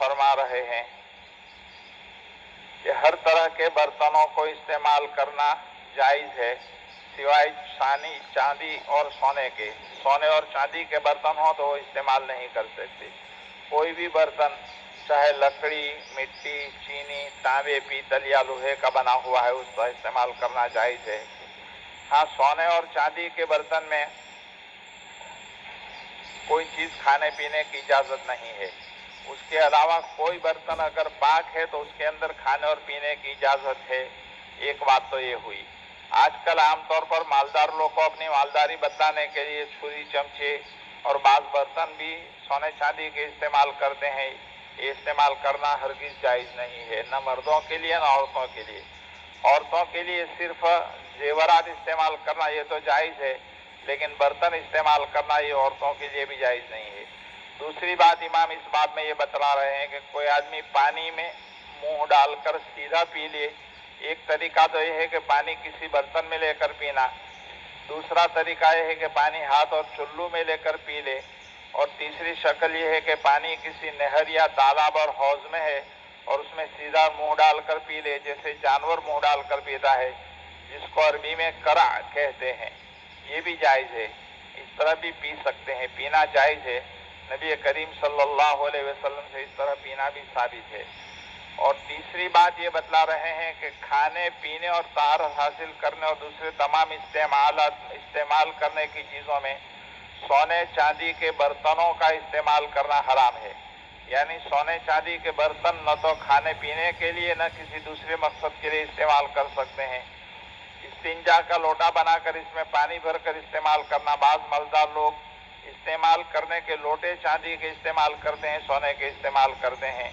فرما رہے ہیں کہ ہر طرح کے برتنوں کو استعمال کرنا جائز ہے سوائے چاندی اور سونے کے. سونے اور چاندی کے برتن ہوں تو وہ استعمال نہیں کر سکتے. کوئی بھی برتن چاہے لکڑی، مٹی، چینی، تانبے، پیتل یا لوہے کا بنا ہوا ہے اس کا استعمال کرنا جائز ہے. ہاں، سونے اور چاندی کے برتن میں کوئی چیز کھانے پینے کی اجازت نہیں ہے. اس کے علاوہ کوئی برتن اگر پاک ہے تو اس کے اندر کھانے اور پینے کی اجازت ہے. ایک بات تو یہ ہوئی. آج کل عام طور پر مالدار لوگ کو اپنی مالداری بتانے کے لیے چھری، چمچے اور بعض برتن بھی سونے چاندی کے استعمال کرتے ہیں. یہ استعمال کرنا ہرگز جائز نہیں ہے، نہ مردوں کے لیے نہ عورتوں کے لیے. عورتوں کے لیے صرف زیورات استعمال کرنا یہ تو جائز ہے، لیکن برتن استعمال کرنا یہ عورتوں کے لیے بھی جائز نہیں ہے. دوسری بات امام اس بات میں یہ بتلا رہے ہیں کہ کوئی آدمی پانی میں منہ ڈال کر سیدھا پی لے. ایک طریقہ تو یہ ہے کہ پانی کسی برتن میں لے کر پینا. دوسرا طریقہ یہ ہے کہ پانی ہاتھ اور چلو میں لے کر پی لے. اور تیسری شکل یہ ہے کہ پانی کسی نہر یا تالاب اور حوض میں ہے اور اس میں سیدھا منہ ڈال کر پی لے، جیسے جانور منہ ڈال کر پیتا ہے، جس کو عربی میں کرع کہتے ہیں. یہ بھی جائز ہے. اس طرح بھی پی سکتے ہیں، پینا جائز ہے. نبی کریم صلی اللہ علیہ وسلم سے اس طرح پینا بھی ثابت ہے. اور تیسری بات یہ بتلا رہے ہیں کہ کھانے پینے اور طہارت حاصل کرنے اور دوسرے تمام استعمال کرنے کی چیزوں میں سونے چاندی کے برتنوں کا استعمال کرنا حرام ہے. یعنی سونے چاندی کے برتن نہ تو کھانے پینے کے لیے نہ کسی دوسرے مقصد کے لیے استعمال کر سکتے ہیں. استنجا کا لوٹا بنا کر اس میں پانی بھر کر استعمال کرنا. بعض مالدار لوگ استعمال کرنے کے لوٹے چاندی کے استعمال کرتے ہیں، سونے کے استعمال کرتے ہیں.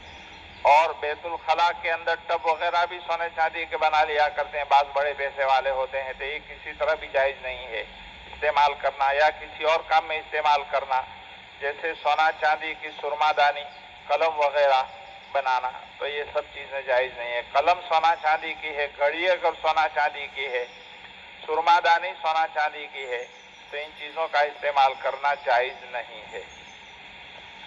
اور بیت الخلاء کے اندر ٹب وغیرہ بھی سونے چاندی کے بنا لیا کرتے ہیں. بعض بڑے پیسے والے ہوتے ہیں تو یہ کسی طرح بھی جائز نہیں ہے استعمال کرنا، یا کسی اور کام میں استعمال کرنا، جیسے سونا چاندی کی سرما دانی، قلم وغیرہ بنانا. تو یہ سب چیزیں جائز نہیں ہے. قلم سونا چاندی کی ہے، گھڑی اگر سونا چاندی کی ہے، سرما دانی سونا چاندی کی ہے، تو ان چیزوں کا استعمال کرنا جائز نہیں ہے.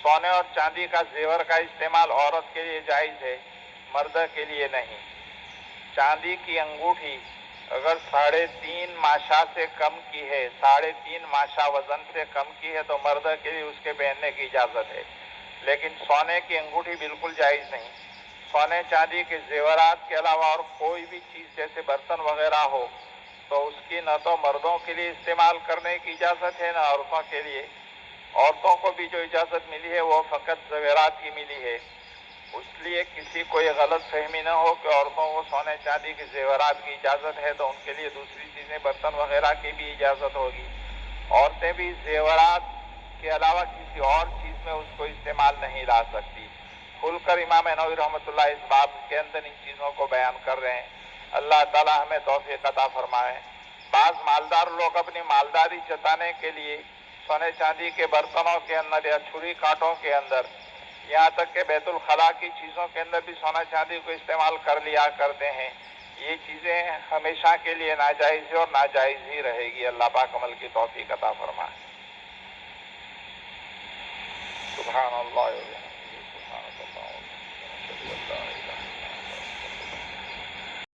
سونے اور چاندی کا زیور کا استعمال عورت کے لیے جائز ہے، مرد کے لیے نہیں. چاندی کی انگوٹھی اگر 3.5 ماشا سے کم کی ہے، 3.5 ماشا وزن سے کم کی ہے تو مرد کے لیے اس کے پہننے کی اجازت ہے. لیکن سونے کی انگوٹھی بالکل جائز نہیں. سونے چاندی کے زیورات کے علاوہ اور کوئی بھی چیز جیسے برتن وغیرہ ہو تو اس کی نہ تو مردوں کے لیے استعمال کرنے کی اجازت ہے نہ عورتوں کے لیے. عورتوں کو بھی جو اجازت ملی ہے وہ فقط زیورات کی ملی ہے. اس لیے کسی کو یہ غلط فہمی نہ ہو کہ عورتوں کو سونے چاندی کے زیورات کی اجازت ہے تو ان کے لیے دوسری چیزیں برتن وغیرہ کی بھی اجازت ہوگی. عورتیں بھی زیورات کے علاوہ کسی اور چیز میں اس کو استعمال نہیں لا سکتی. کھل کر امام نووی رحمۃ اللہ اس باب کے اندر ان چیزوں کو بیان کر رہے ہیں. اللہ تعالی ہمیں توفیق عطا فرمائے. بعض مالدار لوگ اپنی مالداری جتانے کے لیے سونے چاندی کے برتنوں کے اندر یا چھری کانٹوں کے اندر، یہاں تک کہ بیت الخلاء کی چیزوں کے اندر بھی سونا چاندی کو استعمال کر لیا کرتے ہیں. یہ چیزیں ہمیشہ کے لیے ناجائز ہے اور ناجائز ہی رہے گی. اللہ پاک عمل کی توفیق عطا فرمائے. سبحان اللہ.